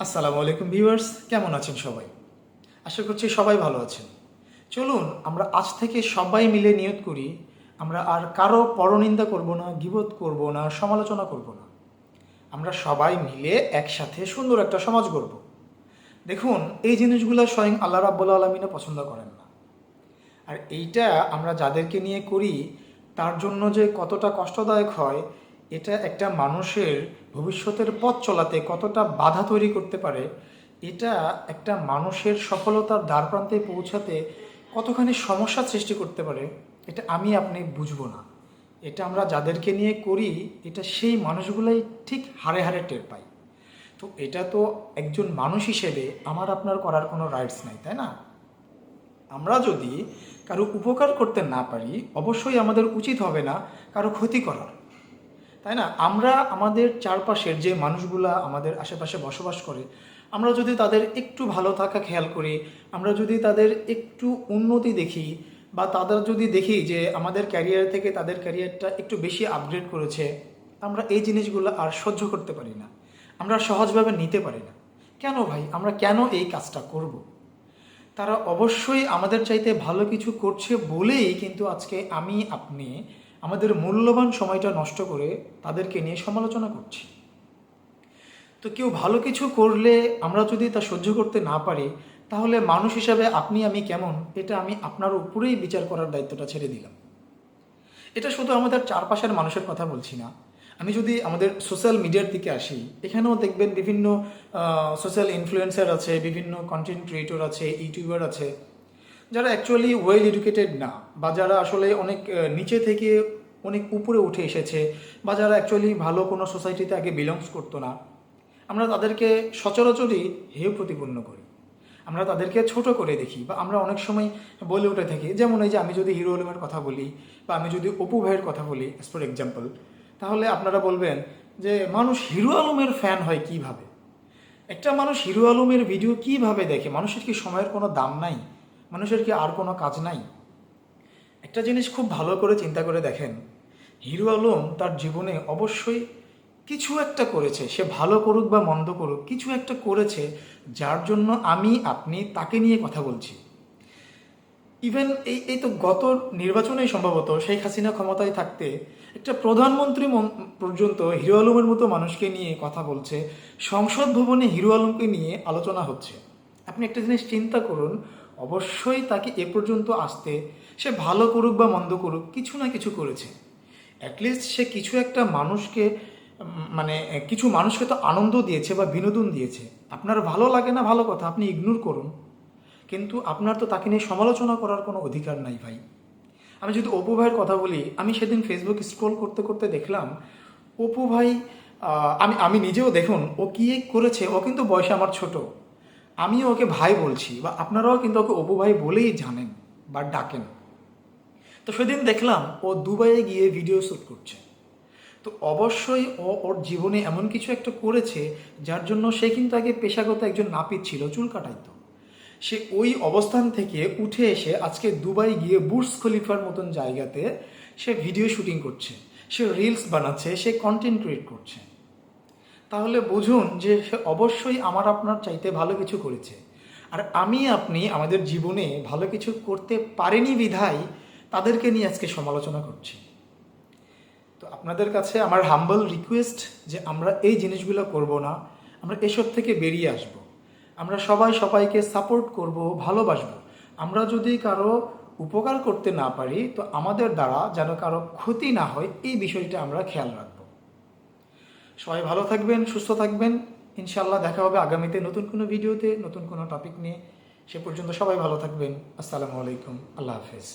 আসসালামু আলাইকুম ভিউয়ার্স, কেমন আছেন সবাই? আশা করছি সবাই ভালো আছেন। চলুন আমরা আজ থেকে সবাই মিলে নিয়ত করি, আমরা আর কারো পরনিন্দা করব না, গীবত করব না, সমালোচনা করব না। আমরা সবাই মিলে একসাথে সুন্দর একটা সমাজ গড়ব। দেখুন, এই জিনিসগুলো স্বয়ং আল্লাহ রাব্বুল আলামিনও পছন্দ করেন না। আর এইটা আমরা যাদেরকে নিয়ে করি তার জন্য যে কতটা কষ্টদায়ক হয়, এটা একটা মানুষের ভবিষ্যতের পথ চলাতে কতটা বাধা তৈরি করতে পারে, এটা একটা মানুষের সফলতার দ্বারপ্রান্তে পৌঁছাতে কতখানি সমস্যা সৃষ্টি করতে পারে, এটা আমি আপনি বুঝবো না। এটা আমরা যাদেরকে নিয়ে করি, এটা সেই মানুষগুলাই ঠিক হাড়ে হাড়ে টের পায়। তো এটা তো একজন মানুষ হিসেবে আমার আপনার করার কোনো রাইটস নাই, তাই না? আমরা যদি কারো উপকার করতে না পারি, অবশ্যই আমাদের উচিত হবে না কারো ক্ষতি করার, তাই না? আমরা আমাদের চারপাশের যে মানুষগুলা আমাদের আশেপাশে বসবাস করে, আমরা যদি তাদের একটু ভালো থাকা খেয়াল করি, আমরা যদি তাদের একটু উন্নতি দেখি, বা তাদের যদি দেখি যে আমাদের ক্যারিয়ার থেকে তাদের ক্যারিয়ারটা একটু বেশি আপগ্রেড করেছে, আমরা এই জিনিসগুলো আর সহ্য করতে পারি না, আমরা সহজভাবে নিতে পারি না। কেন ভাই, আমরা কেন এই কাজটা করব? তারা অবশ্যই আমাদের চাইতে ভালো কিছু করছে বলেই কিন্তু আজকে আমি আপনি আমাদের মূল্যবান সময়টা নষ্ট করে তাদেরকে নিয়ে সমালোচনা করছি। তো কেউ ভালো কিছু করলে আমরা যদি তা সহ্য করতে না পারি, তাহলে মানুষ হিসাবে আপনি আমি কেমন, এটা আমি আপনার উপরেই বিচার করার দায়িত্বটা ছেড়ে দিলাম। এটা শুধু আমাদের চারপাশের মানুষের কথা বলছি না, আমি যদি আমাদের সোশ্যাল মিডিয়ার দিকে আসি, এখানেও দেখবেন বিভিন্ন সোশ্যাল ইনফ্লুয়েন্সার আছে, বিভিন্ন কন্টেন্ট ক্রিয়েটর আছে, ইউটিউবার আছে, যারা অ্যাকচুয়ালি ওয়েল এডুকেটেড না, বা যারা আসলে অনেক নিচে থেকে অনেক উপরে উঠে এসেছে, বা যারা অ্যাকচুয়ালি ভালো কোনো সোসাইটিতে আগে বিলংস করতো না, আমরা তাদেরকে সচরাচরই হেয় প্রতিপন্ন করি, আমরা তাদেরকে ছোট করে দেখি, বা আমরা অনেক সময় বলে উঠে থাকি, যেমন এই যে আমি যদি হিরো আলমের কথা বলি, বা আমি যদি অপু ভাইয়ের কথা বলি অ্যাজ ফর এক্সাম্পল, তাহলে আপনারা বলবেন যে মানুষ হিরো আলমের ফ্যান হয় কিভাবে? একটা মানুষ হিরো আলমের ভিডিও কিভাবে দেখে? মানুষের কি সময়ের কোনো দাম নাই? মানুষের কি আর কোনো কাজ নাই? একটা জিনিস খুব ভালো করে চিন্তা করে দেখেন, হিরো আলম তার জীবনে অবশ্যই কিছু একটা করেছে, সে ভালো করুক বা মন্দ করুক, কিছু একটা করেছে যার জন্য আমি আপনি তাকে নিয়ে কথা বলছি। ইভেন এই এই তো গত নির্বাচনে সম্ভবত শেখ হাসিনা ক্ষমতায় থাকতে একটা প্রধানমন্ত্রী পর্যন্ত হিরো আলমের মতো মানুষকে নিয়ে কথা বলছে, সংসদ ভবনে হিরো আলমকে নিয়ে আলোচনা হচ্ছে। আপনি একটা জিনিস চিন্তা করুন, অবশ্যই তাকে এ পর্যন্ত আসতে, সে ভালো করুক বা মন্দ করুক, কিছু না কিছু করেছে। অ্যাটলিস্ট সে কিছু একটা মানুষকে মানে কিছু মানুষকে তো আনন্দ দিয়েছে বা বিনোদন দিয়েছে। আপনার ভালো লাগে না, ভালো কথা, আপনি ইগনোর করুন, কিন্তু আপনার তো তাকে নিয়ে সমালোচনা করার কোনো অধিকার নাই ভাই। আমি যদি অপু ভাইয়ের কথা বলি, আমি সেদিন ফেসবুক স্ক্রল করতে করতে দেখলাম অপু ভাই, আমি আমি নিজেও দেখুন ও কী করেছে, ও কিন্তু বয়সে আমার ছোট, আমিও ওকে ভাই বলছি, বা আপনারাও কিন্তু ওকে অপু ভাই বলেই জানেন বা ডাকেন। তো সেদিন দেখলাম ও দুবাইয়ে গিয়ে ভিডিও শ্যুট করছে। তো অবশ্যই ও ওর জীবনে এমন কিছু একটা করেছে যার জন্য সে কিন্তু আগে পেশাগত একজন নাপিত ছিল, চুল কাটাইতো। সে ওই অবস্থান থেকে উঠে এসে আজকে দুবাই গিয়ে বুর্জ খলিফার মতন জায়গাতে সে ভিডিও শুটিং করছে, সে রিলস বানাচ্ছে, সে কন্টেন্ট ক্রিয়েট করছে। তাহলে বুঝুন যে সে অবশ্যই আমার আপনার চাইতে ভালো কিছু করেছে। আর আমি আপনি আমাদের জীবনে ভালো কিছু করতে পারিনি বিধায় তাদেরকে নিয়ে আজকে সমালোচনা করছি। তো আপনাদের কাছে আমার হাম্বল রিকোয়েস্ট যে আমরা এই জিনিসগুলো করব না, আমরা এসব থেকে বেরিয়ে আসব, আমরা সবাই সবাইকে সাপোর্ট করব, ভালোবাসবো। আমরা যদি কারো উপকার করতে না পারি, তো আমাদের দ্বারা যেন কারো ক্ষতি না হয়, এই বিষয়টা আমরা খেয়াল রাখব। সবাই ভালো থাকবেন, সুস্থ থাকবেন। ইনশাল্লাহ দেখা হবে আগামীতে নতুন কোনো ভিডিওতে, নতুন কোনো টপিক নিয়ে। সে পর্যন্ত সবাই ভালো থাকবেন। আসসালামু আলাইকুম, আল্লাহ হাফেজ।